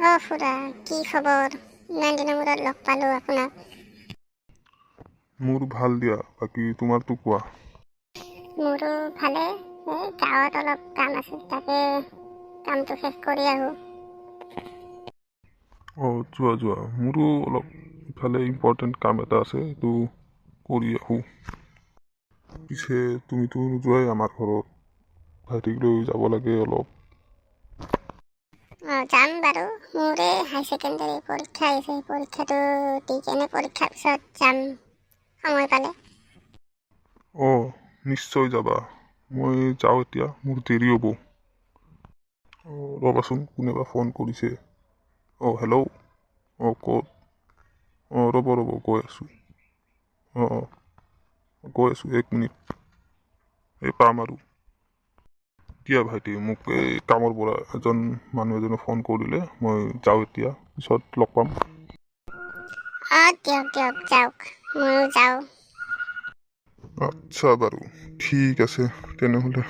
খুৰা কি খবৰ? ইমান দিনৰ মূৰত লগ পালোঁ আপোনাক। মোৰ ভাল দিয়া, বাকী তোমাৰতো কোৱা। মোৰো ভালে। গাঁৱত অলপ কাম আছিল, তাকে কামটো শেষ কৰি আহোঁ। যোৱা মোৰো অলপ ইফালে ইম্পৰ্টেণ্ট কাম এটা আছে, এইটো কৰি আহোঁ। পিছে তুমিতো নোযোৱাই আমাৰ ঘৰত, ভাইটিক লৈ যাব লাগে অলপ। যাম বাৰু। মোৰ এই হাই ছেকেণ্ডেৰী পৰীক্ষা আহিছে, পৰীক্ষাটো দি কেনে পৰীক্ষাৰ পিছত যাম সময় পালে। নিশ্চয় যাবা। মই যাওঁ এতিয়া, মোৰ দেৰি হ'ব। ৰ'বাচোন, কোনোবা ফোন কৰিছে। হেল্ল'। ক'ত? ৰ'ব গৈ আছোঁ। গৈ আছোঁ, 1 মিনিট। পাম আৰু। দিয়া ভাইটি, মোক এই কামৰ পৰা মানুহ এজনে ফোন কৰিলে, মই যাওঁ এতিয়া, পিছত লগ পাম। দিয়ক যাওক, ময়ো যাওঁ। আচ্ছা বাৰু, ঠিক আছে তেনেহ'লে।